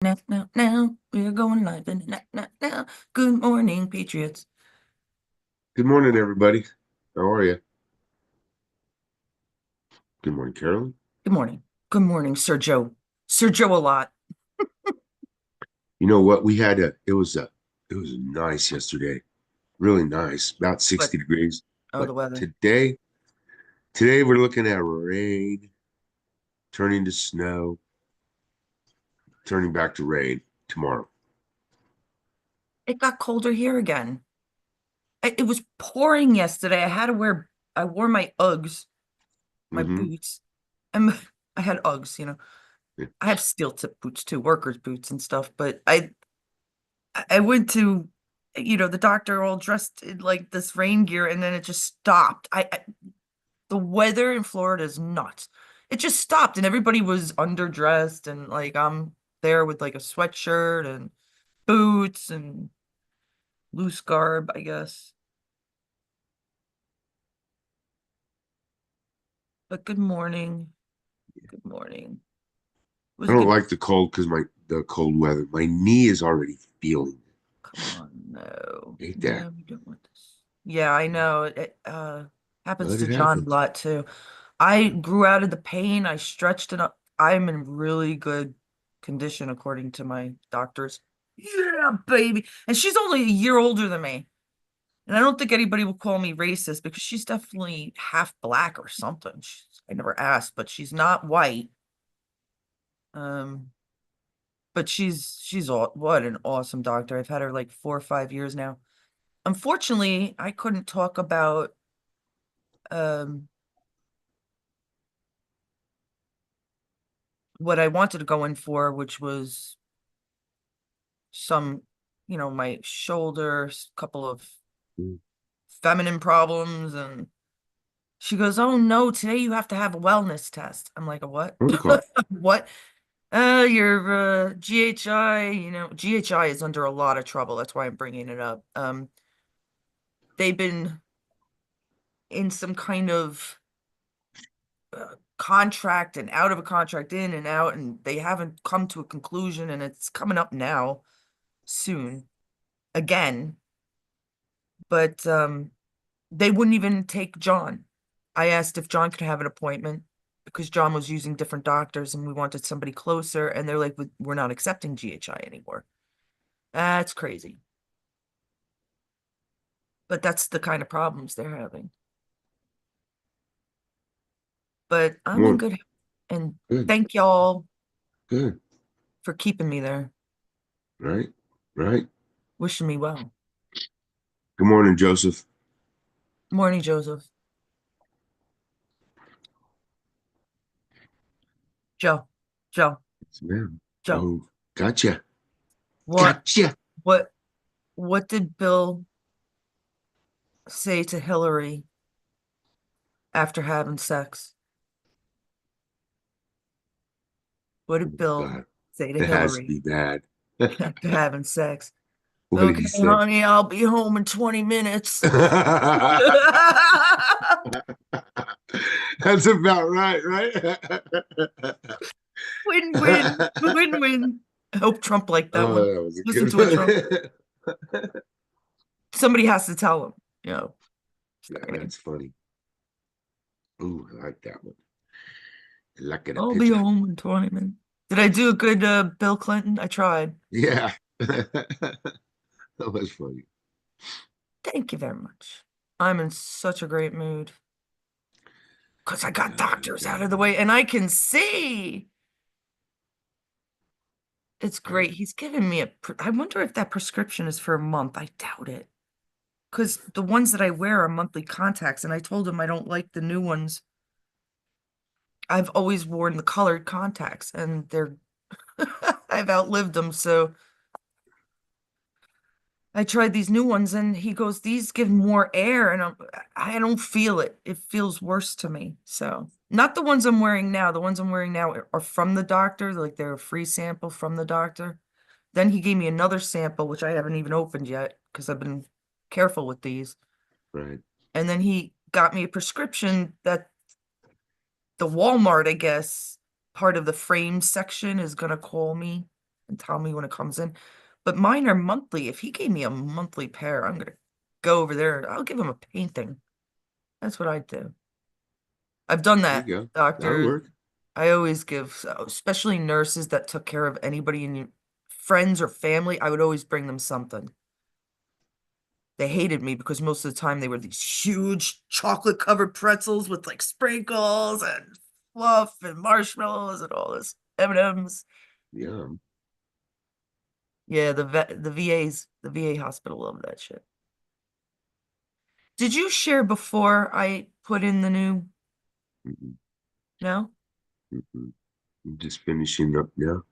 Now, we're going live and now. Good morning, Patriots. Good morning, everybody. How are you? Good morning, Carolyn. Good morning. Good morning, Sir Joe. Sir Joe a lot. You know what? It was nice yesterday. Really nice, about But 60 degrees. oh, the But weather. today we're looking at rain turning to snow, turning back to rain tomorrow. It got colder here again. It was pouring yesterday. I wore my Uggs, my Mm-hmm. boots, and I had Uggs. Yeah. I have steel tip boots too, workers' boots and stuff. But I went to, the doctor all dressed in like this rain gear, and then it just stopped. The weather in Florida is nuts. It just stopped and everybody was underdressed and like I'm there with like a sweatshirt and boots and loose garb, I guess. But good morning. Good morning. It was I a don't good, like the cold because the cold weather. My knee is already feeling it. come on, no. I hate that. No, we don't want this. Yeah, I know. It happens But to it John a happens. lot too. I grew out of the pain. I stretched it up. I'm in really good condition according to my doctors. Yeah, baby. And she's only a year older than me. And I don't think anybody will call me racist because she's definitely half black or something. I never asked, but she's not white. Um, but she's all what an awesome doctor. I've had her like 4 or 5 years now. Unfortunately, I couldn't talk about um what I wanted to go in for, which was some, my shoulders, couple of Mm. feminine problems, and she goes, "Oh no, today you have to have a wellness test." I'm like, "A what?" Okay. What? Your GHI, GHI is under a lot of trouble. That's why I'm bringing it up. They've been in some kind of contract and out of a contract, in and out, and they haven't come to a conclusion, and it's coming up now soon again. But they wouldn't even take John. I asked if John could have an appointment because John was using different doctors and we wanted somebody closer, and they're like, "We're not accepting GHI anymore." That's crazy. But that's the kind of problems they're having. But I'm in Morning. good health, and Good. thank y'all Good. for keeping me there, Right. Right. wishing me well. Good morning, Joseph. Morning, Joseph. Joe, Joe, Yes, ma'am. Joe. Oh, gotcha. What, Gotcha. what, what did Bill say to Hillary after having sex? What Oh did my Bill God. say to It has to Hillary be bad. after having sex? What did Okay, he say? honey, I'll be home in 20 minutes. That's about right, right? Win win, win win. I hope Trump liked that Oh, one. that was a Listen good to a Trump. one. Somebody has to tell him, you know. Yeah, Sorry. that's funny. Ooh, I like that one. I like it a I'll be picture. home in 20 minutes. Did I do a good Bill Clinton? I tried. Yeah. That was funny. Thank you very much. I'm in such a great mood because I got doctors out of the way and I can see. It's Right. great. He's giving me I wonder if that prescription is for a month. I doubt it. Because the ones that I wear are monthly contacts, and I told him I don't like the new ones. I've always worn the colored contacts, and I've outlived them. So I tried these new ones, and he goes, "These give more air," and I don't feel it. It feels worse to me. So not the ones I'm wearing now. The ones I'm wearing now are from the doctor, like they're a free sample from the doctor. Then he gave me another sample, which I haven't even opened yet because I've been careful with these. Right. And then he got me a prescription that the Walmart, I guess, part of the frame section is gonna call me. and tell me when it comes in. But mine are monthly. If he gave me a monthly pair, I'm gonna go over there and I'll give him a painting. That's what I do. I've done There you that. go. That'll Doctors, work. I always give, especially nurses that took care of anybody in your friends or family, I would always bring them something. They hated me because most of the time they were these huge chocolate covered pretzels with like sprinkles and fluff and marshmallows and all this M&Ms. Yeah. Yeah, the VA hospital loved that shit. Did you share before I put in the new? Mm-mm, No? mm-mm. I'm just finishing up now.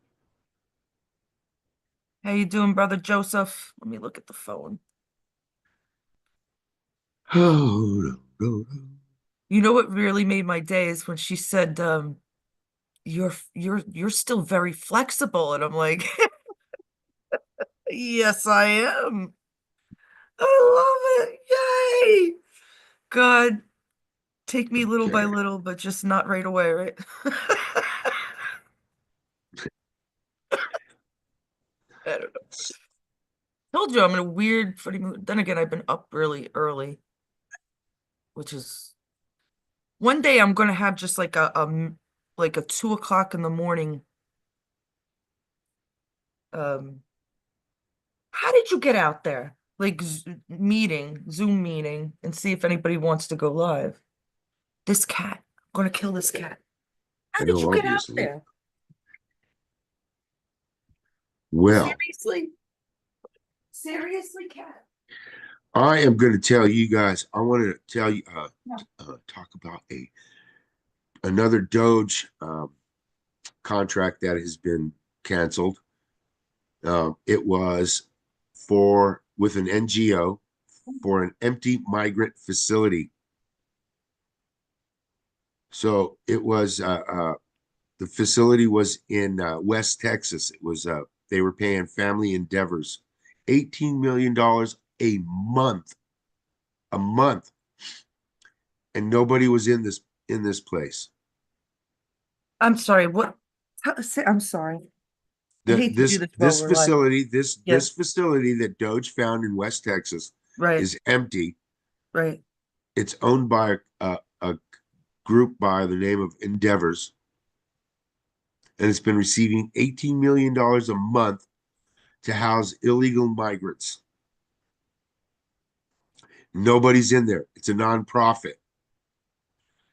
How you doing, brother Joseph? Let me look at the phone. Oh, no, no, no. You know what really made my day is when she said, you're still very flexible. And I'm like, yes, I am. I love it. Yay. God, take me little by Okay. little, but just not right away, right? I don't know. Told you I'm in a weird, funny mood. Then again, I've been up really early, which is one day I'm gonna have just like like a 2 o'clock in the morning. Um, how did you get out there? Like Zoom meeting, and see if anybody wants to go live. This cat, I'm gonna kill this cat. How I did know, you get out obviously. there? Well, Seriously? Seriously, cat? I am going to tell you guys, I want to tell you, talk about another Doge contract that has been canceled. It was for with an NGO for an empty migrant facility. So it was the facility was in West Texas. It was they were paying Family Endeavors $18 million a month, and nobody was in this place. I'm sorry, what? I'm sorry. I The, hate to do this this while this we're live. facility this Yeah, this facility that Doge found in West Texas right, is empty. right. It's owned by a group by the name of Endeavors, and it's been receiving $18 million a month to house illegal migrants. Nobody's in there. It's a nonprofit.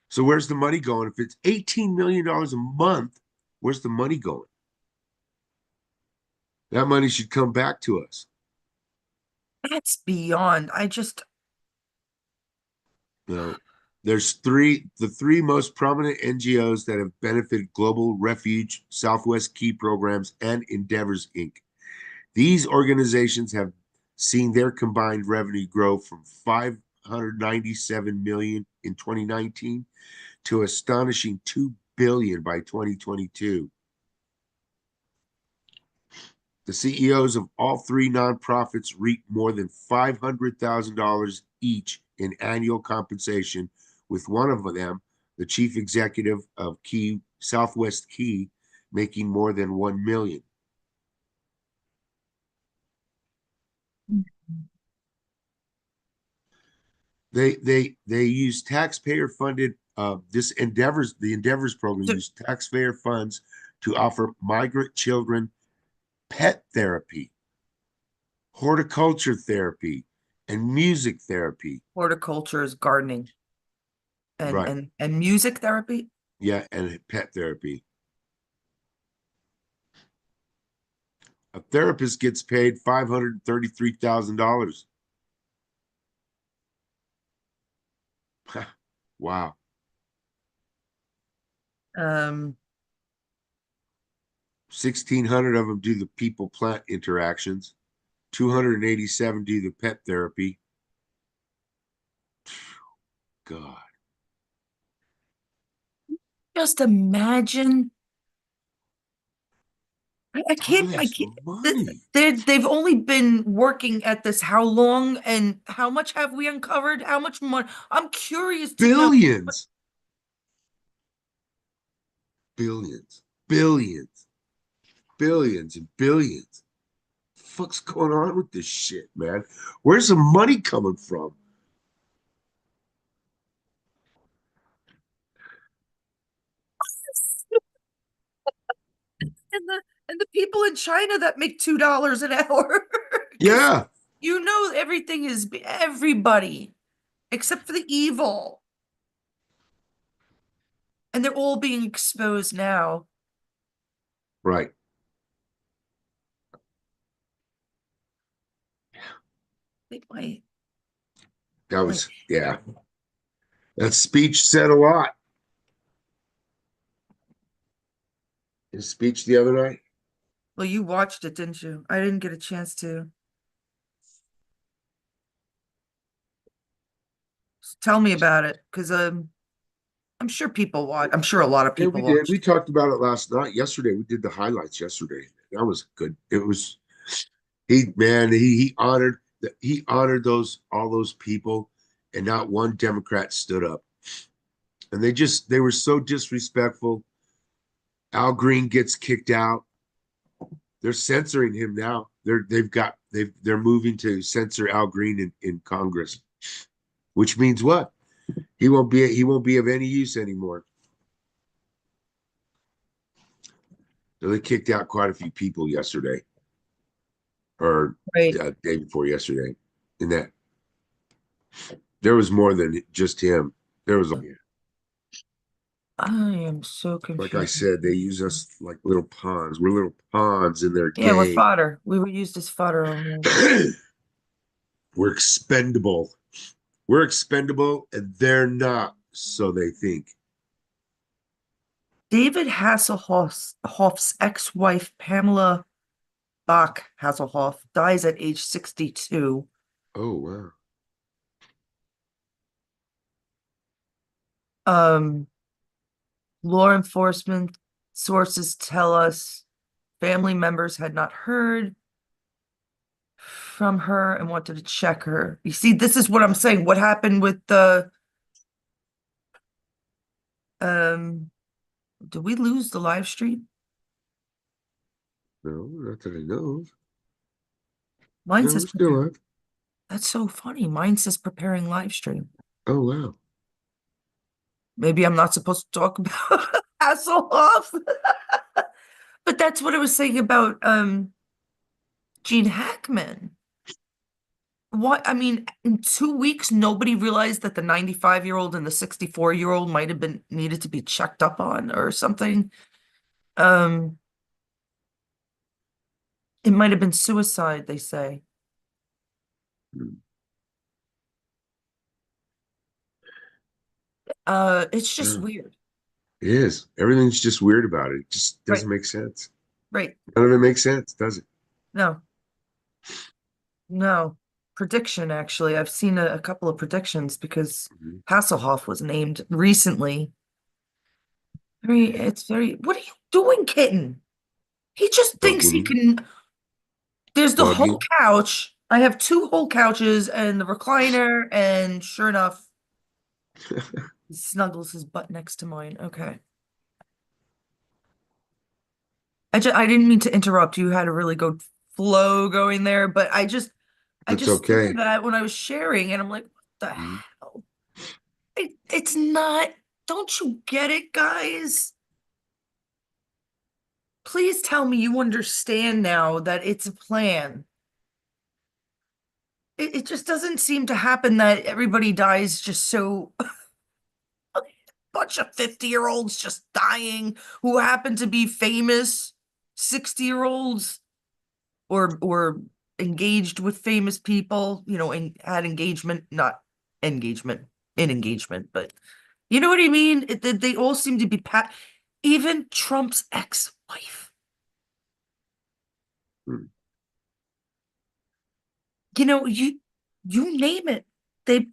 So where's the money going? If it's $18 million a month, where's the money going? That money should come back to us. That's beyond. I just, You know, there's the three most prominent NGOs that have benefited Global Refuge, Southwest Key Programs, and Endeavors Inc. These organizations have seen their combined revenue grow from 597 million in 2019 to astonishing 2 billion by 2022. The CEOs of all three nonprofits reap more than $500,000 each in annual compensation, with one of them, the chief executive of Key Southwest Key, making more than 1 million. They use taxpayer funded this Endeavors the Endeavors program so use taxpayer funds to offer migrant children pet therapy, horticulture therapy, and music therapy. horticulture is gardening and Right. and music therapy. Yeah, and pet therapy. A therapist gets paid $533,000. Wow. Um, 1,600 of them do the people plant interactions. 287 do the pet therapy. God, just imagine. all I this can't. money. They've only been working at this how long and how much have we uncovered? How much money? I'm curious to know. Billions, billions, billions, billions and billions. The fuck's going on with this shit, man? Where's the money coming from? And the people in China that make $2 an hour. Because Yeah, you know everything is everybody except for the evil. And they're all being exposed now. right. They might, That like, was, yeah. That speech said a lot. His speech the other night. well, you watched it, didn't you? I didn't get a chance to. Tell me about it, because I'm sure people watch. I'm sure a lot of Yeah, people we did. We watched. talked about it last night. Yesterday, we did the highlights yesterday. That was good. It was he honored he honored those all those people, and not one Democrat stood up. And they were so disrespectful. Al Green gets kicked out. They're censoring him now. They're moving to censor Al Green in Congress, which means what? He won't be of any use anymore. So they kicked out quite a few people yesterday, or Right. day before yesterday. In that there was more than just him. There was, I am so like I confused. said, they use us like little pawns. We're little pawns in their Yeah, we're game. fodder. We were used as fodder over here. We're expendable. We're expendable, and they're not. So they think. David Hasselhoff's ex-wife, Pamela Bach Hasselhoff, dies at age 62. Oh wow. Um, Law enforcement sources tell us family members had not heard from her and wanted to check her. You see, this is what I'm saying. What happened with the um did we lose the live stream? No, not that I know of. Mine No, says we're still prepare. alive. That's so funny. Mine says preparing live stream. Oh wow. Maybe I'm not supposed to talk about Hasselhoff. But that's what I was saying about Gene Hackman. What, I mean, in 2 weeks, nobody realized that the 95-year-old and the 64-year-old might have been needed to be checked up on or something. Um, it might have been suicide, they say. Hmm. It's just Yeah, weird. it is. Everything's just weird about it. It just Right, doesn't make sense. right. None of it makes sense, does it? No, no. Prediction, actually. I've seen a couple of predictions because Mhm. Hasselhoff was named recently. What are you doing, kitten? He just thinks Bugging he you, can. There's the whole bugging. couch. I have two whole couches and the recliner, and sure enough, he snuggles his butt next to mine. Okay. I didn't mean to interrupt. You had a really good flow going there, but I That's just saw okay. that when I was sharing, and I'm like, what the Mhm. hell? It's not, don't you get it, guys? Please tell me you understand now that it's a plan. It just doesn't seem to happen that everybody dies just so a bunch of 50-year-olds just dying who happen to be famous 60-year-olds or engaged with famous people, and had engagement, not engagement, in engagement, but you know what I mean? They all seem to be even Trump's ex-wife. Hmm. You name it. They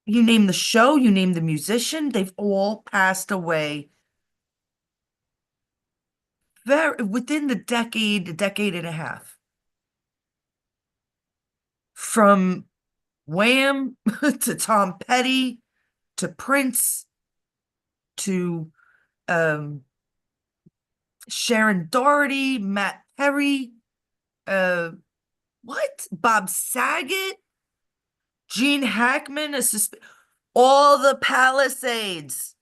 You name the show, you name the musician, they've all passed away very within the decade, a decade and a half. From Wham to Tom Petty to Prince to um Sharon Doherty, Matt Perry, uh, what? Bob Saget, Gene Hackman, all the Palisades,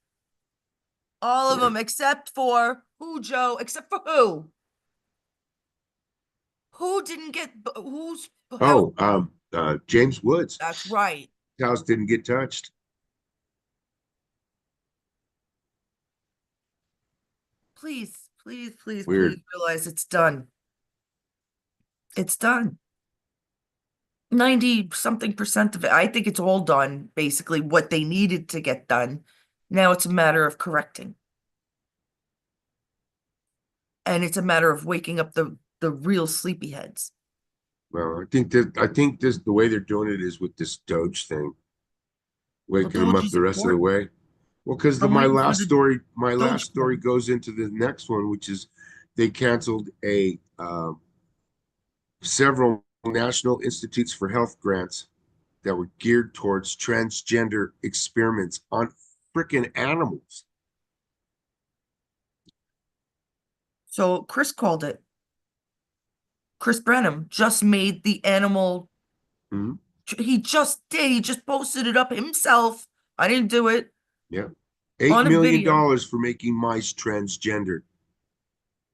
all of Yeah. them, except for who, Joe? Except for who? Who didn't get, who's house? Oh, James Woods. That's right. House didn't get touched. Please, please, please, please Weird. realize it's done. It's done. 90 something percent of it. I think it's all done, basically, what they needed to get done. Now it's a matter of correcting. And it's a matter of waking up the real sleepyheads. Well, I think this the way they're doing it is with this Doge thing, Well, waking them Doge up is the rest of the important. way. Well, because I'm my waiting for last the story, my last story Dogecoin. goes into the next one, which is they canceled a several National Institutes for Health grants that were geared towards transgender experiments on freaking animals. So Chris called it. Chris Brenham just made the animal. Mhm. He just did. He just posted it up himself. I didn't do it Yeah. $8 on a million video. dollars for making mice transgender.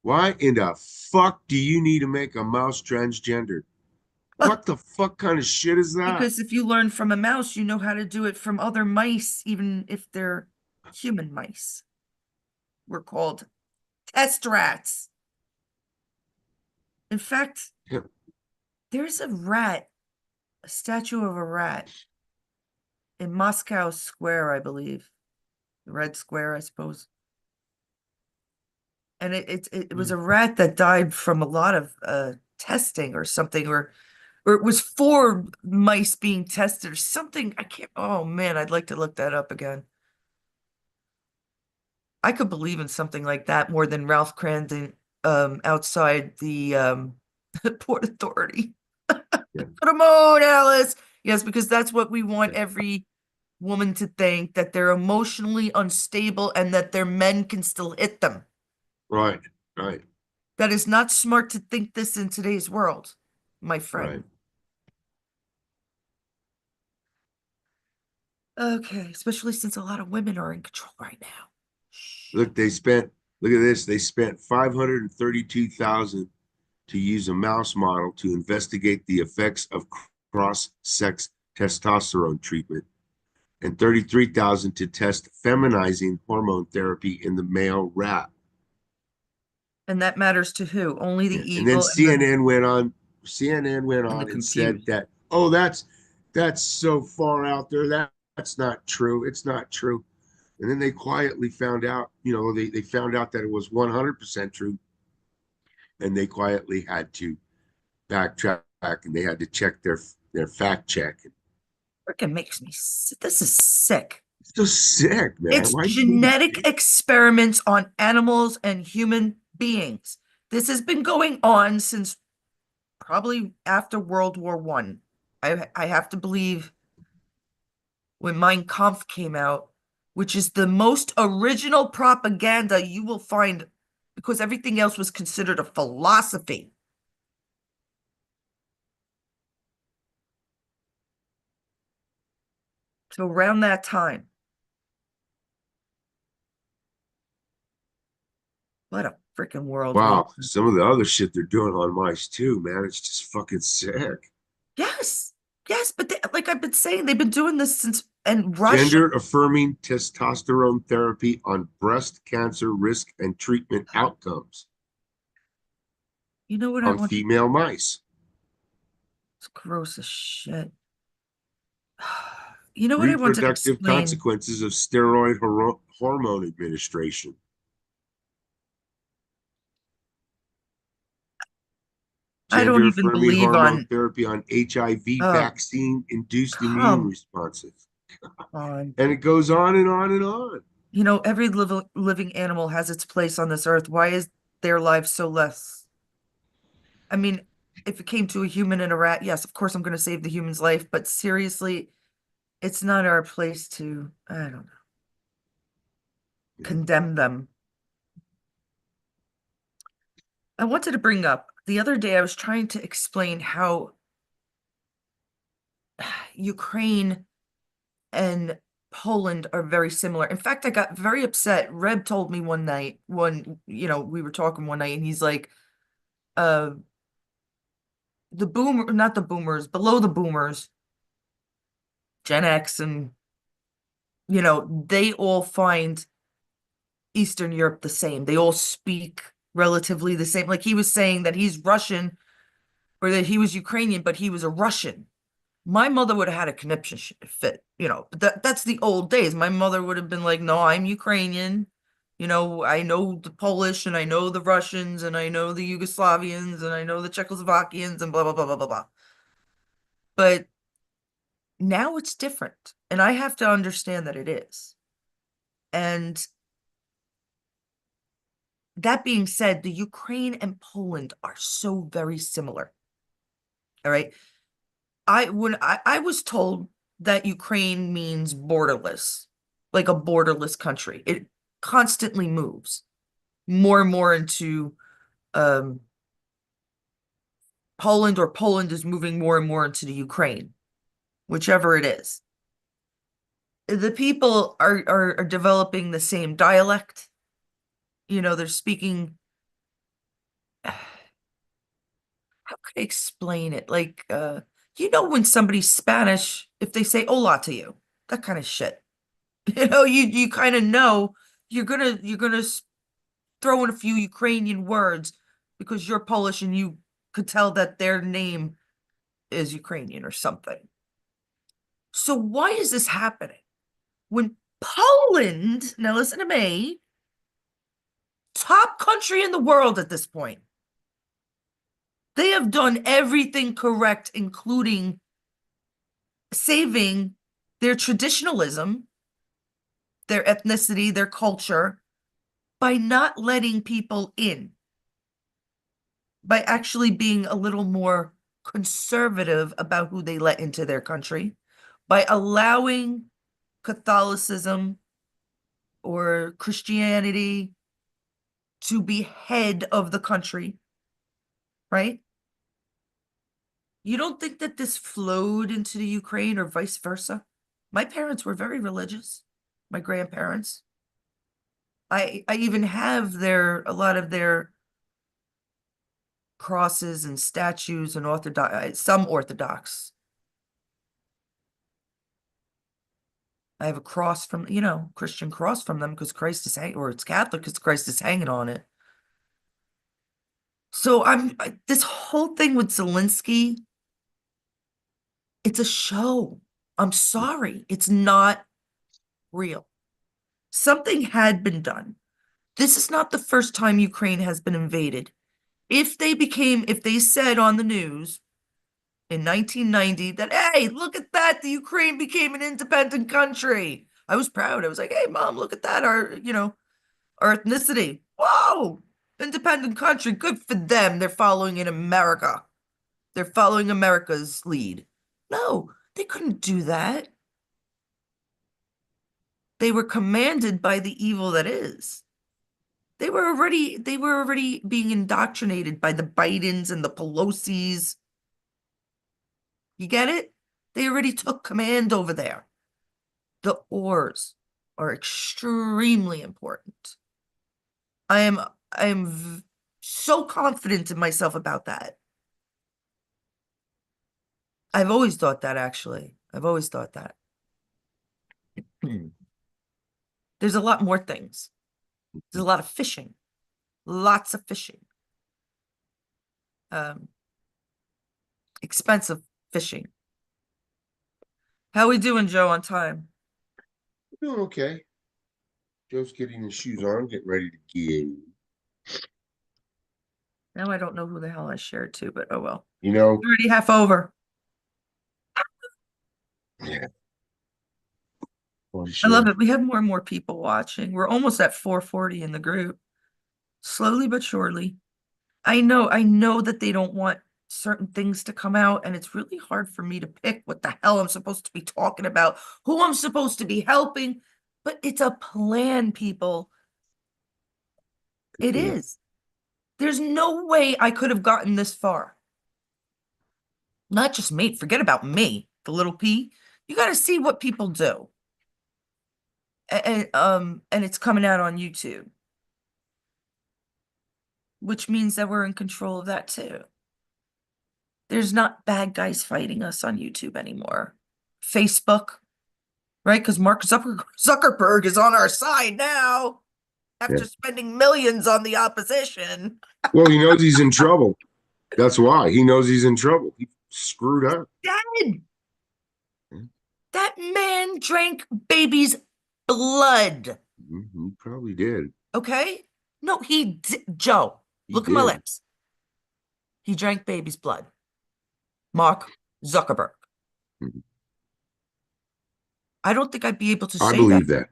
Why in the fuck do you need to make a mouse transgender? What the fuck kind of shit is that? Because if you learn from a mouse, you know how to do it from other mice, even if they're human mice. We're called test rats. In fact, Yeah, there's a rat, a statue of a rat in Moscow Square, I believe. The Red Square, I suppose. And it was a rat that died from a lot of testing or something, or it was four mice being tested or something. I can't, oh man, I'd like to look that up again. I could believe in something like that more than Ralph Crandon outside the Port Authority. yeah, Come on, Alice. Yes, because that's what we want yeah. every woman to think, that they're emotionally unstable and that their men can still hit them. Right, right, That is not smart to think this in today's world, my friend. right. Okay, especially since a lot of women are in control right now. Shh. Look, look at this. They spent 532,000 to use a mouse model to investigate the effects of cross-sex testosterone treatment and 33,000 to test feminizing hormone therapy in the male rat. And that matters to who? Only Yeah. the And then evil and CNN went the on and said confused. that, oh, that's so far out there. That's not true. It's not true. And then they quietly found out, they found out that it was 100% true. And they quietly had to backtrack and they had to check their fact check. Freaking makes me sick. This is sick. It's just sick, man. It's Why do you need to genetic do experiments on animals and human beings. This has been going on since probably after World War One. I have to believe when Mein Kampf came out, which is the most original propaganda you will find, because everything else was considered a philosophy. So around that time, what a freaking world we Wow, some of the other shit they're doing on mice too, man. It's just fucking sick. Yes, yes, but like I've been saying, they've been doing this since, and Russia. Gender affirming testosterone therapy on breast cancer risk and treatment outcomes You know what I on want to, female mice. it's gross as shit. You know what I want to Reproductive explain? consequences of steroid hormone administration. I don't Gender even affirming believe hormone on, therapy on HIV oh, vaccine induced immune come responses. on. And it goes on and on and on. You know, every living animal has its place on this earth. Why is their life so less? I mean, if it came to a human and a rat, yes, of course I'm going to save the human's life, but seriously, it's not our place to, I don't know, Yeah. condemn them. I wanted to bring up the other day I was trying to explain how Ukraine and Poland are very similar. In fact, I got very upset. Reb told me one night, we were talking one night, and he's like, uh, not the boomers, below the boomers, Gen X, and, they all find Eastern Europe the same. They all speak relatively the same. Like he was saying that he's Russian or that he was Ukrainian, but he was a Russian. My mother would have had a conniption fit, but that's the old days. My mother would have been like, no, I'm Ukrainian. I know the Polish and I know the Russians and I know the Yugoslavians and I know the Czechoslovakians and blah, blah, blah, blah, blah, blah. But now it's different. And I have to understand that it is. And that being said, the Ukraine and Poland are so very similar. All right. When I was told that Ukraine means borderless, like a borderless country. It constantly moves more and more into um Poland, or Poland is moving more and more into the Ukraine, whichever it is. The people are developing the same dialect. They're speaking, how could I explain it? Like when somebody's Spanish, if they say hola to you, that kind of shit. You kind of know you're gonna throw in a few Ukrainian words because you're Polish and you could tell that their name is Ukrainian or something. So why is this happening? When Poland, now listen to me, top country in the world at this point, they have done everything correct, including saving their traditionalism, their ethnicity, their culture, by not letting people in, by actually being a little more conservative about who they let into their country, by allowing Catholicism or Christianity to be head of the country, right? You don't think that this flowed into the Ukraine or vice versa? My parents were very religious, my grandparents. I even have a lot of their crosses and statues and some Orthodox. I have a cross from, Christian cross from them because Christ is hanging, or it's Catholic because Christ is hanging on it. So this whole thing with Zelensky, it's a show. I'm sorry. It's not real. Something had been done. This is not the first time Ukraine has been invaded. If they said on the news in 1990 that, hey, look at that, the Ukraine became an independent country. I was proud. I was like, hey, mom, look at that. Our ethnicity. Whoa, independent country. Good for them. They're following in America. They're following America's lead. No, they couldn't do that. They were commanded by the evil that is. They were already being indoctrinated by the Bidens and the Pelosi's. You get it? They already took command over there. The ors are extremely important. I am so confident in myself about that. I've always thought that, actually. I've always thought that. There's a lot more things. There's a lot of fishing. Lots of fishing. Expensive fishing. How we doing, Joe, on time? Doing okay. Joe's getting his shoes on, getting ready to get. Now I don't know who the hell I shared to, but oh well. You know, Already half over. yeah. Well, I sure. love it. We have more and more people watching. We're almost at 440 in the group. Slowly but surely. I know that they don't want certain things to come out, and it's really hard for me to pick what the hell I'm supposed to be talking about, who I'm supposed to be helping, but it's a plan, people. It Yeah. is. There's no way I could have gotten this far. Not just me. Forget about me, the little P. You got to see what people do. And it's coming out on YouTube, which means that we're in control of that too. There's not bad guys fighting us on YouTube anymore. Facebook, right? Because Mark Zuckerberg is on our side now Yeah. after spending millions on the opposition. Well, he knows he's in trouble. That's why he knows he's in trouble. He screwed up. Dead. That man drank baby's blood. He probably did. Okay? No, he did. Joe, He look at my did. lips. He drank baby's blood. Mark Zuckerberg. Mhm. I don't think I'd be able to I say that. believe that.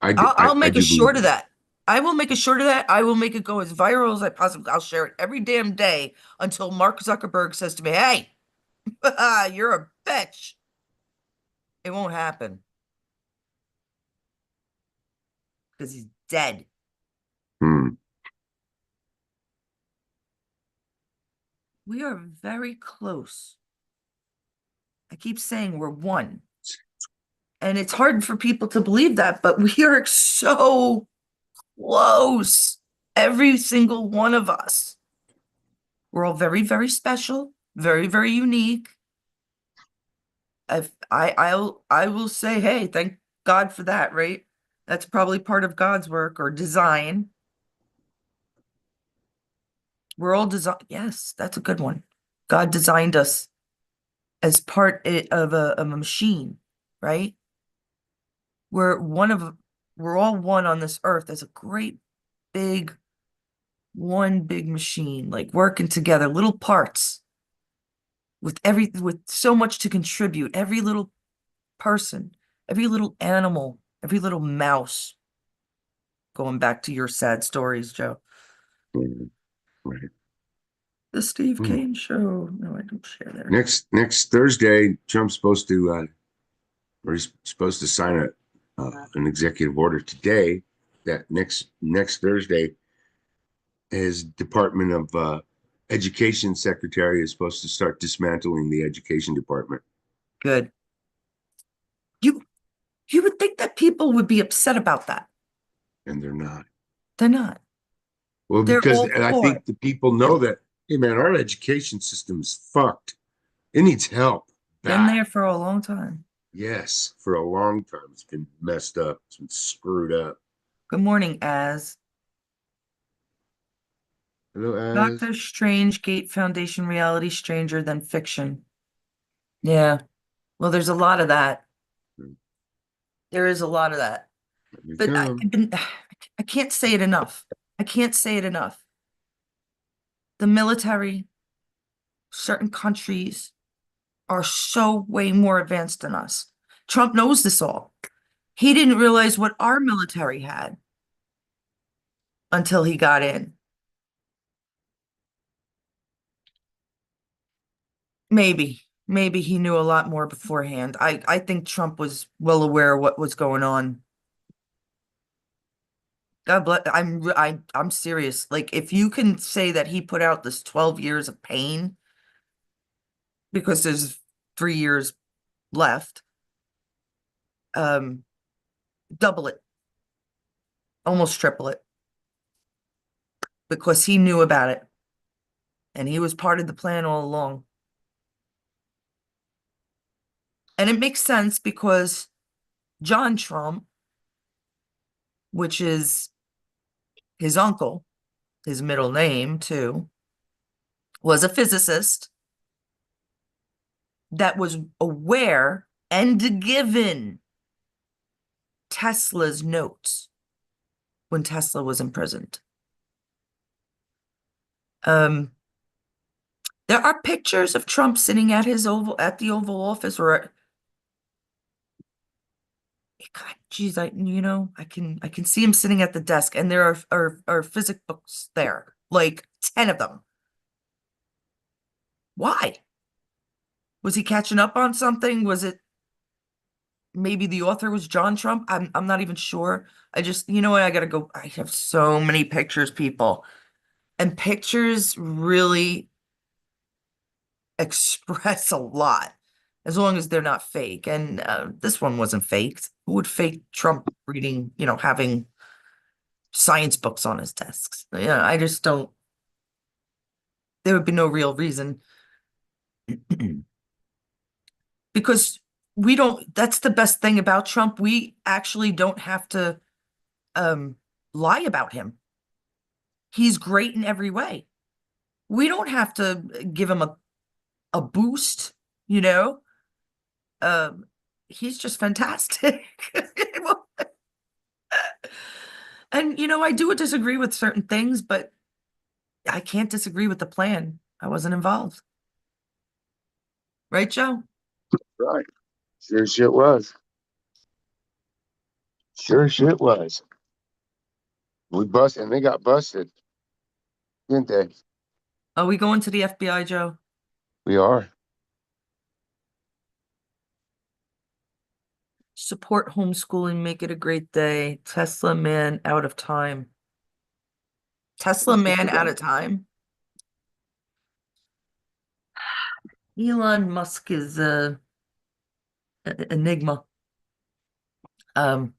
I do. I'll I make a do believe short of that. that. I will make a short of that. I will make it go as viral as I possibly. I'll share it every damn day until Mark Zuckerberg says to me, "Hey, you're a bitch." It won't happen because he's dead. Hmm. We are very close. I keep saying we're one. And it's hard for people to believe that, but we are so close. Every single one of us. We're all very, very special, very, very unique. I will say, hey, thank God for that, right? That's probably part of God's work or design. We're all designed. Yes, that's a good one. God designed us as of a machine, right? We're one of we're all one on this earth as a great big one big machine, like working together, little parts with so much to contribute. Every little person, every little animal, every little mouse. Going back to your sad stories, Joe. Hmm. Right. The Steve Hmm. Kane show. No, I don't share there. Next Thursday, Trump's supposed to or he's supposed to sign a an executive order today that next Thursday his Department of Education secretary is supposed to start dismantling the education department, Good. You you would think that people would be upset about that. and they're not. They're not. Well, They're because all and I for it. think the people know that, hey man, our education system is fucked. It needs help Been bad. there for a long time. Yes, for a long time it's been messed up. It's been screwed up. Good morning, Az. Hello, Az. Doctor Strange Gate Foundation reality stranger than fiction. Yeah. Well, there's a lot of that. There is a lot of that. Here we But come. I can't say it enough. I can't say it enough. The military, certain countries are so way more advanced than us. Trump knows this all. He didn't realize what our military had until he got in. Maybe he knew a lot more beforehand. I think Trump was well aware of what was going on. God bless. I'm serious. Like, if you can say that he put out this 12 years of pain because there's 3 years left, um, double it, almost triple it, because he knew about it and he was part of the plan all along. And it makes sense because John Trump, which is his uncle, his middle name too, was a physicist that was aware and given Tesla's notes when Tesla was imprisoned. Um, there are pictures of Trump sitting at the Oval Office, or God, geez, I can see him sitting at the desk, and there are physics books there, like 10 of them. Why? Was he catching up on something? Was it maybe the author was John Trump? I'm not even sure. I just, you know what? I gotta go. I have so many pictures, people. And pictures really express a lot, as long as they're not fake. And this one wasn't faked. Who would fake Trump reading, having science books on his desks? Yeah, I just don't, there would be no real reason because we don't, that's the best thing about Trump. We actually don't have to um lie about him. He's great in every way. We don't have to give him a boost, you know? Um, he's just fantastic. And I do disagree with certain things, but I can't disagree with the plan. I wasn't involved. Right, Joe? Right. Sure shit was. Sure shit was. We busted and they got busted, didn't they? Are we going to the FBI, Joe? We are. Support homeschooling, make it a great day. Tesla man out of time. Tesla man out of time. Elon Musk is a enigma. Um,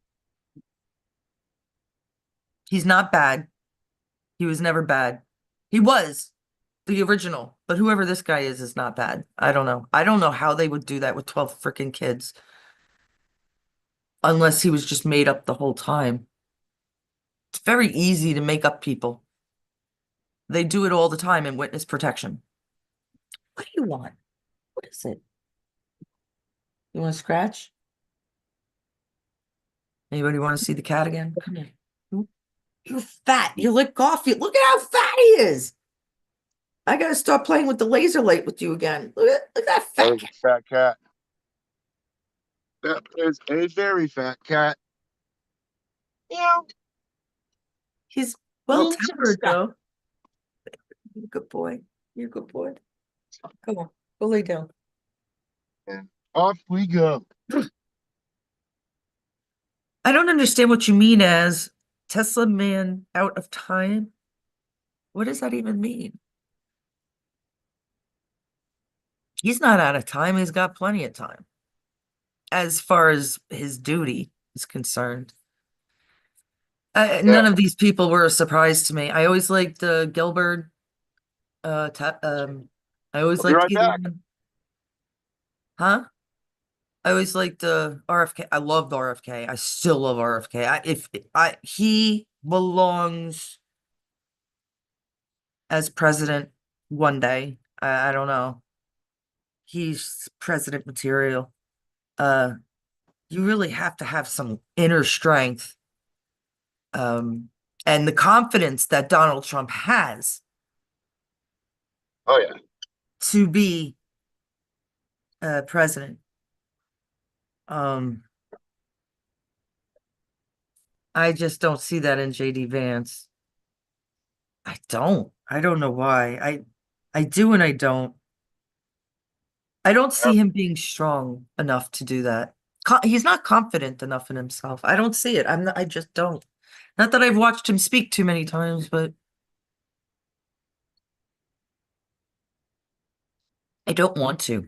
he's not bad. He was never bad. He was the original, but whoever this guy is not bad. I don't know. I don't know how they would do that with 12 freaking kids, unless he was just made up the whole time. It's very easy to make up people. They do it all the time in witness protection. What do you want? What is it? You want to scratch? Anybody want to see the cat again? Come here. You're fat. You lick coffee. Look at how fat he is. I gotta start playing with the laser light with you again. Look at that That fat was cat. a fat cat. That is a very fat cat. Meow. He's Meow. well-tempered, though. You're a good boy. You're a good boy. Come on, go lay down. And off we go. I don't understand what you mean as Tesla man out of time. What does that even mean? He's not out of time. He's got plenty of time as far as his duty is concerned. Yeah. None of these people were a surprise to me. I always liked Gilbert. I always I'll be liked right either back. one. Huh? I always liked RFK. I loved RFK. I still love RFK. If he belongs as president one day. I don't know. He's president material. Uh, you really have to have some inner strength, um, and the confidence that Donald Trump has Oh yeah. to be president. Um, I just don't see that in JD Vance. I don't. I don't know why. I do and I don't. I don't Yeah. see him being strong enough to do that. He's not confident enough in himself. I don't see it. I just don't. Not that I've watched him speak too many times, but I don't want to.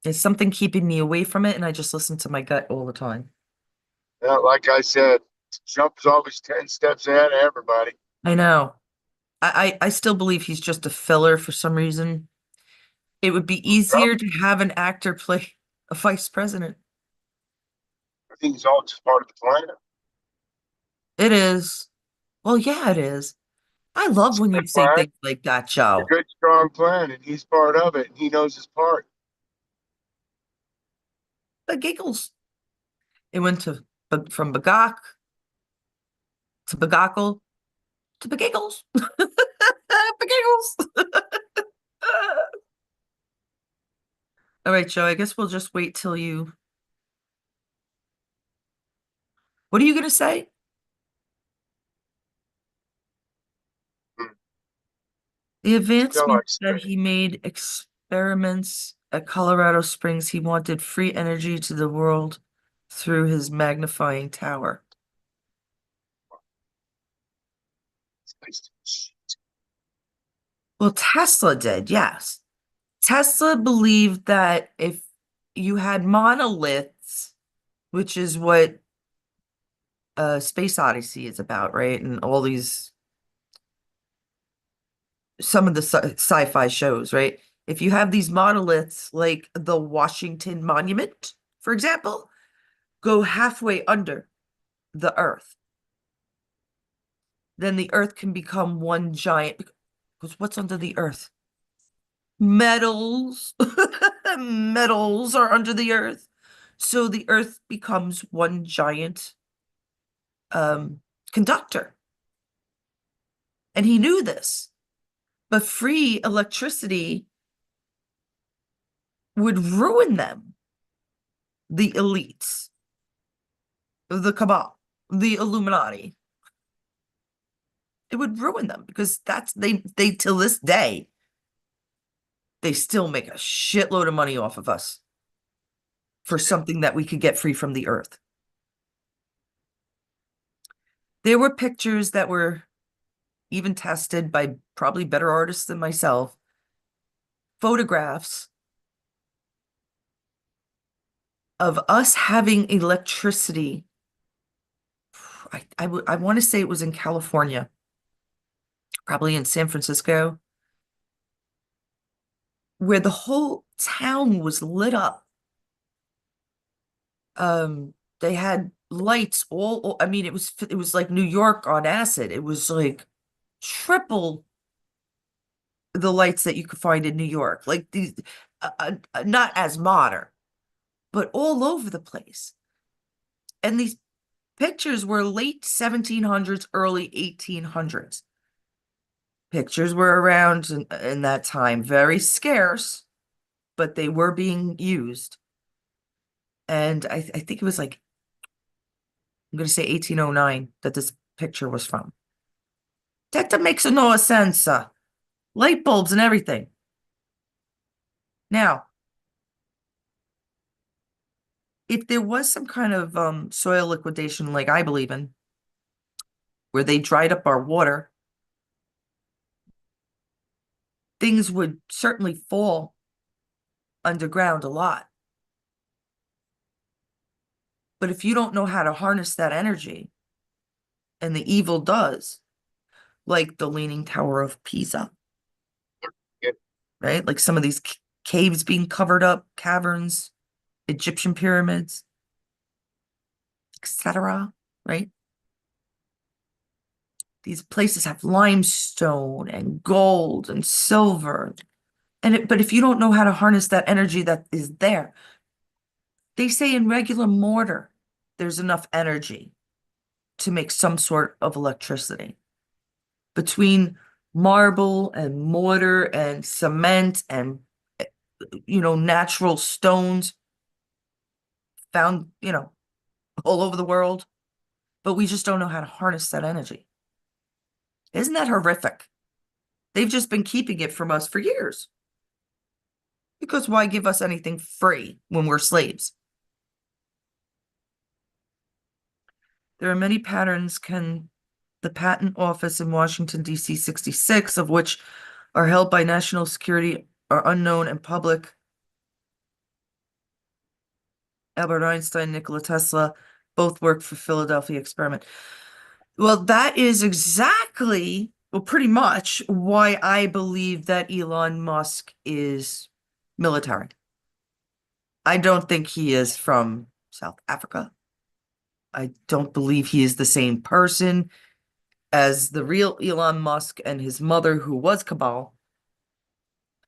There's something keeping me away from it, and I just listen to my gut all the time. Yeah, like I said, Trump's always 10 steps ahead of everybody. I know. I still believe he's just a filler for some reason. It would be Trump, easier to have an actor play a vice president. I think he's all just part of the plan. It is. Well, yeah, it is. I love It's when a you good say plan, things like that, a Joe. good, strong plan, and he's part of it, and he knows his part. The giggles. It went to from Bagak to Bagackle to Begiggles. Begiggles. All right, Joe, I guess we'll just wait till you. What are you gonna say? Hmm. The Still, I advancement that say, he made experiments at Colorado Springs, he wanted free energy to the world through his magnifying tower. it's nice to- Well, Tesla did, yes. Tesla believed that if you had monoliths, which is what Space Odyssey is about, right? And all these, some of the sci-fi shows, right? If you have these monoliths like the Washington Monument, for example, go halfway under the Earth, then the Earth can become one giant. Because what's under the Earth? Metals. Metals are under the Earth. So the Earth becomes one giant conductor. And he knew this. But free electricity would ruin them, the elites, the cabal, the Illuminati. It would ruin them because that's they till this day, they still make a shitload of money off of us for something that we could get free from the earth. There were pictures that were even tested by probably better artists than myself, photographs of us having electricity. I want to say it was in California, probably in San Francisco, where the whole town was lit up. They had lights I mean, it was like New York on acid. It was like triple the lights that you could find in New York. Like these, not as modern, but all over the place. And these pictures were late 1700s, early 1800s. Pictures were around in that time, very scarce, but they were being used. And I think it was like, I'm going to say 1809 that this picture was from. That makes no sense. Light bulbs and everything. Now, if there was some kind of soil liquidation like I believe in, where they dried up our water, things would certainly fall underground a lot. But if you don't know how to harness that energy, and the evil does, like the Leaning Tower of Pisa, Yeah. right? Like some of these caves being covered up, caverns, Egyptian pyramids, etc., right? These places have limestone and gold and silver. But if you don't know how to harness that energy that is there, they say in regular mortar, there's enough energy to make some sort of electricity. Between marble and mortar and cement and, natural stones found, all over the world, but we just don't know how to harness that energy. Isn't that horrific? They've just been keeping it from us for years. Because why give us anything free when we're slaves? There are many patterns can the patent office in Washington, D.C. 66, of which are held by national security, are unknown and public. Albert Einstein, Nikola Tesla, both worked for Philadelphia experiment. Well, that is exactly, well, pretty much why I believe that Elon Musk is military. I don't think he is from South Africa. I don't believe he is the same person as the real Elon Musk and his mother, who was Cabal.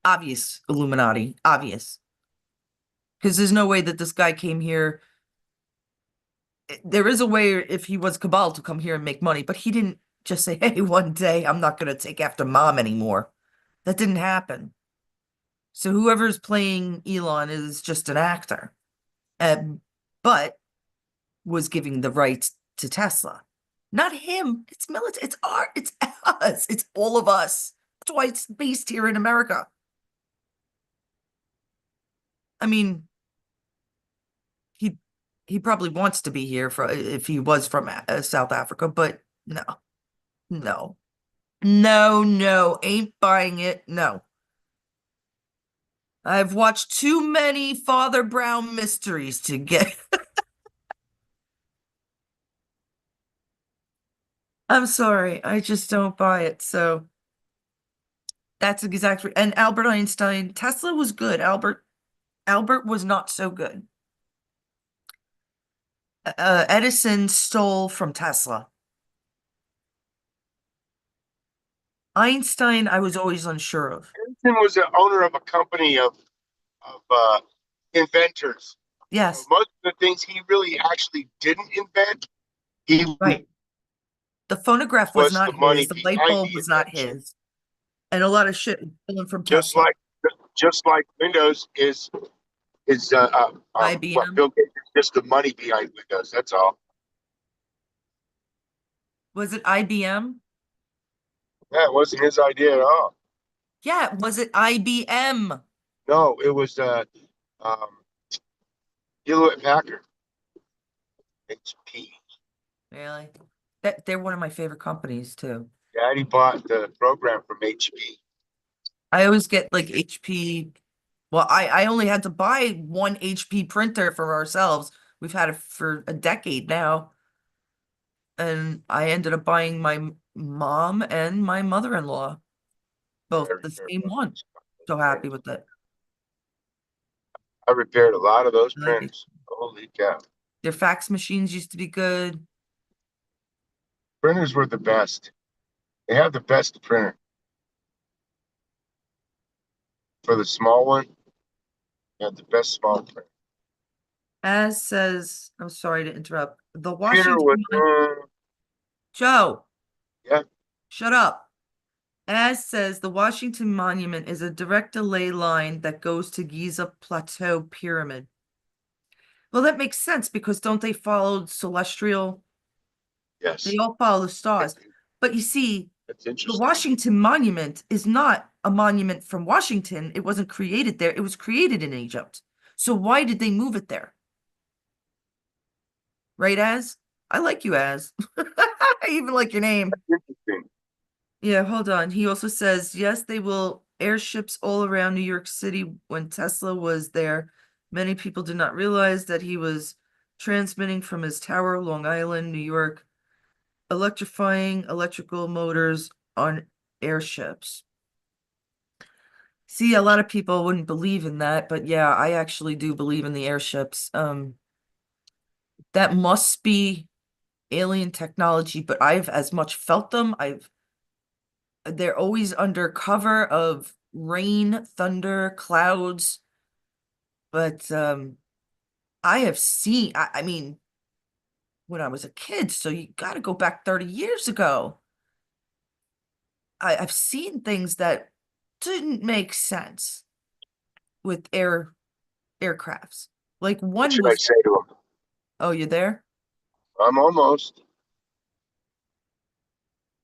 Obvious Illuminati, obvious. Because there's no way that this guy came here. There is a way if he was Cabal to come here and make money, but he didn't just say, hey, one day I'm not going to take after mom anymore. That didn't happen. So whoever's playing Elon is just an actor, but was giving the rights to Tesla. Not him. It's military. It's art. It's us. It's all of us. That's why it's based here in America. I mean, he he probably wants to be here for if he was from South Africa, but no, no. No, no, ain't buying it. No. I've watched too many Father Brown mysteries to get. I'm sorry, I just don't buy it. So that's exactly. And Albert Einstein, Tesla was good. Albert was not so good. Edison stole from Tesla. Einstein, I was always unsure of. Edison was the owner of a company of inventors. So Yes, most of the things he really actually didn't invent, he right. The phonograph was was the not money his. The light behind bulb the was not invention. his. And a lot of shit was stolen from Just Tesla. like just like Windows is what IBM. Bill Gates is just the money behind Windows. That's all. Was it IBM? Yeah, it wasn't his idea at all. Yeah, was it IBM? No, it was um, Hewlett Packard, HP. Really? That they're one of my favorite companies too. Daddy bought the program from HP. I always get like HP. Well, I only had to buy one HP printer for ourselves. We've had it for a decade now. And I ended up buying my mom and my mother-in-law both I the repaired same a lot of one. those So happy printers. with it. I repaired a lot of those I like it. printers. Holy cow! Their fax machines used to be good. Printers were the best. They have the best printer for the small one. They have the best small printer. As says, I'm sorry to interrupt. The Computer was, Joe, yeah, shut up. As says, the Washington Monument is a direct delay line that goes to Giza Plateau Pyramid. Well, that makes sense because don't they follow celestial? They yes. all follow the stars. But you see, That's the interesting. Washington Monument is not a monument from Washington. It wasn't created there. It was created in Egypt. So why did they move it there? Right, Az? I like you, Az. I even like your name. Interesting. Yeah, hold on. He also says, yes, they will airships all around New York City when Tesla was there. Many people did not realize that he was transmitting from his tower, Long Island, New York, electrifying electrical motors on airships. See, a lot of people wouldn't believe in that, but yeah, I actually do believe in the airships. That must be alien technology, but I've as much felt them. They're always under cover of rain, thunder, clouds, but I have seen, I mean, when I was a kid, so you got to go back 30 years ago. I've seen things that didn't make sense with aircrafts. Like What one should I was, say to him? oh, you there? I'm almost.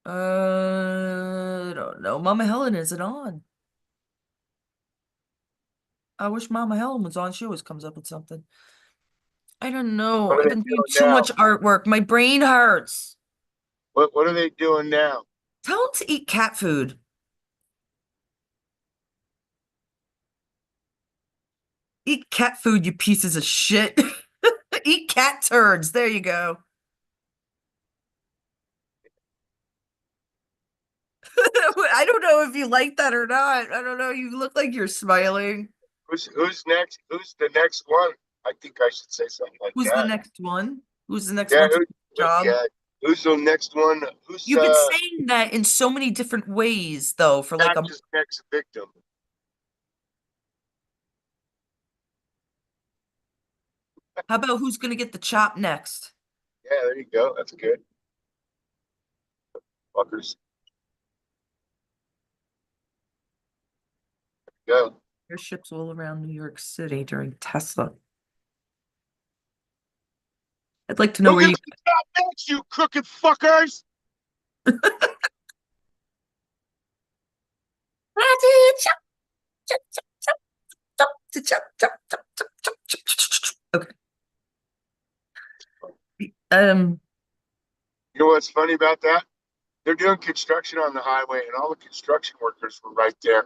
I don't know. Mama Helen isn't on. I wish Mama Helen was on. She always comes up with something. I don't know. What are I've they been doing doing too now? much artwork. My brain hurts. What are they doing now? Tell them to eat cat food. Eat cat food, you pieces of shit. Eat cat turds. There you go. I don't know if you like that or not. I don't know. You look like you're smiling. Who's next? Who's the next one? I think I should say something like Who's the that. next one? Who's the next Yeah, one to get the job? yeah. Who's the next one? Who's You've been saying that in so many different ways, though, for like a. Jack's next victim? How about who's going to get the chop next? Yeah, there you go. That's good. Fuckers. Go. Airships all around New York City during Tesla. I'd like to know Who where you. gets the job next, you crooked fuckers? Okay. Um, You know what's funny about that? They're doing construction on the highway, and all the construction workers were right there.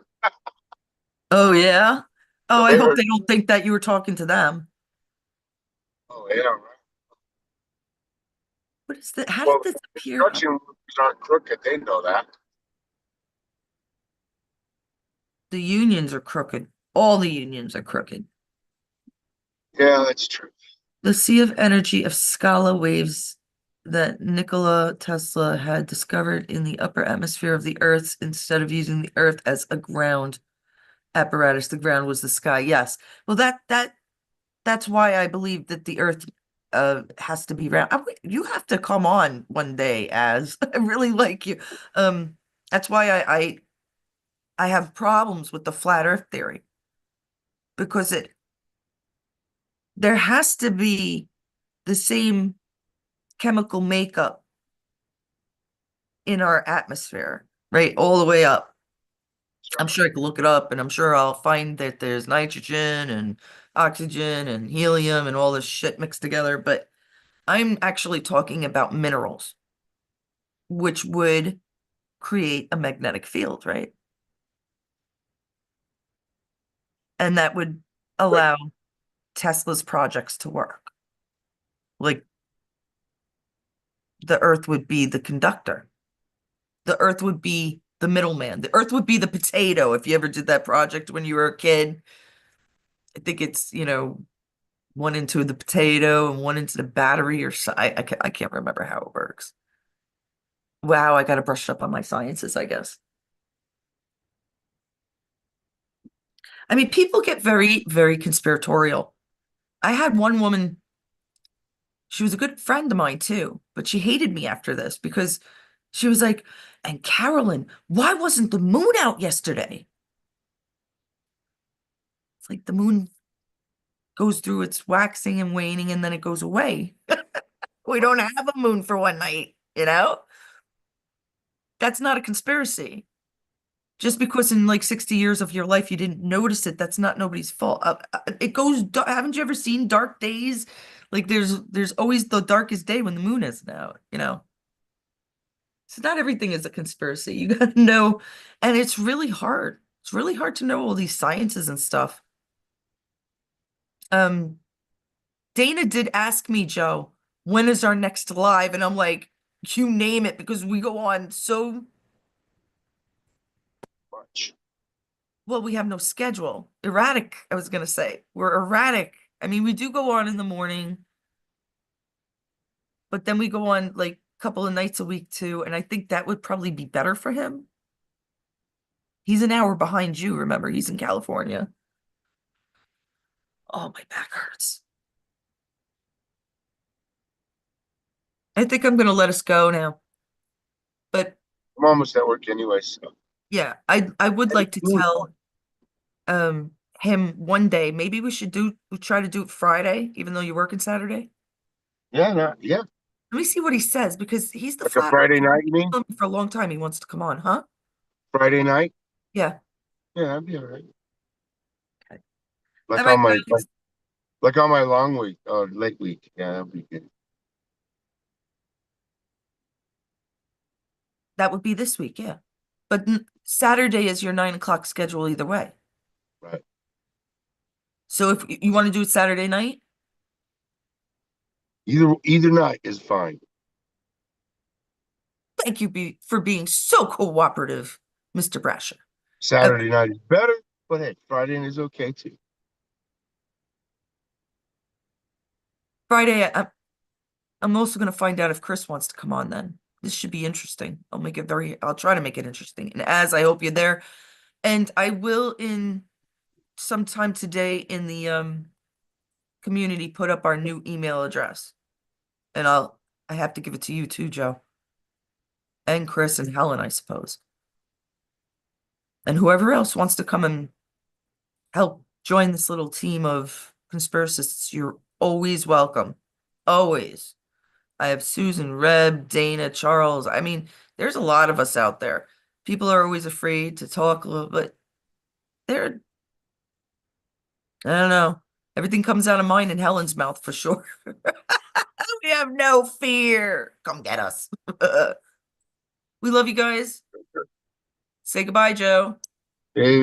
Oh yeah. Oh, So I they hope heard, they don't think that you were talking to them. oh yeah, right. What is that? How did Well, this appear? construction workers aren't crooked. They know that. The unions are crooked. All the unions are crooked. Yeah, that's true. The sea of energy of Scala waves that Nikola Tesla had discovered in the upper atmosphere of the Earth instead of using the Earth as a ground apparatus. The ground was the sky. Yes. Well, that's why I believe that the Earth has to be round. You have to come on one day, as I really like you. Um, that's why I have problems with the flat Earth theory because it there has to be the same chemical makeup in our atmosphere, right? All the way up. I'm sure I could look it up and I'm sure I'll find that there's nitrogen and oxygen and helium and all this shit mixed together, but I'm actually talking about minerals, which would create a magnetic field, right? And that would But allow Tesla's projects to work. Like the Earth would be the conductor, the Earth would be the middleman, the Earth would be the potato. If you ever did that project when you were a kid, I think it's, one into the potato and one into the battery or so. I can't remember how it works. Wow, I got to brush up on my sciences, I guess. I mean, people get very, very conspiratorial. I had one woman, she was a good friend of mine too, but she hated me after this because she was like, and Carolyn, why wasn't the moon out yesterday? It's like the moon goes through its waxing and waning and then it goes away. We don't have a moon for one night, you know? That's not a conspiracy. Just because in like 60 years of your life you didn't notice it, that's not nobody's fault. It goes, haven't you ever seen dark days? Like there's always the darkest day when the moon isn't out, you know? So not everything is a conspiracy. You gotta know, and it's really hard. It's really hard to know all these sciences and stuff. Um, Dana did ask me, Joe, when is our next live? And I'm like, you name it, because we go on so much. well, we have no schedule. Erratic, I was gonna say. We're erratic. I mean, we do go on in the morning, but then we go on like a couple of nights a week too, and I think that would probably be better for him. He's an hour behind you, remember? He's in California. Oh, my back hurts. I think I'm gonna let us go now. But I'm almost at work anyway, so. yeah, I would Hey, like to tell him one day, maybe we try to do it Friday, even though you're working Saturday. yeah, no, yeah. Let me see what he says because he's the Like a flat Friday earther. night, He's you mean? told me for a long time he wants to come on, huh? Friday night? Yeah. Yeah, that'd be all right. Okay. All Like right, on my guys. like on my long week or late week. Yeah, that'd be good. That would be this week, yeah. But Saturday is your 9 o'clock schedule either way. Right. So if you want to do it Saturday night, Either night is fine. thank you for being so cooperative, Mr. Brasher. Okay. Saturday night is better, but hey, Friday is okay too. Friday, I'm also going to find out if Chris wants to come on then. This should be interesting. I'll try to make it interesting. And as I hope you're there. And I will in sometime today in the community put up our new email address. And I have to give it to you too, Joe. And Chris and Helen, I suppose. And whoever else wants to come and help join this little team of conspiracists, you're always welcome. Always. I have Susan, Reb, Dana, Charles. I mean, there's a lot of us out there. People are always afraid to talk a little, but they're, I don't know. Everything comes out of mine and Helen's mouth for sure. We have no fear. Come get us. We love you guys. Say goodbye, Joe. Hey,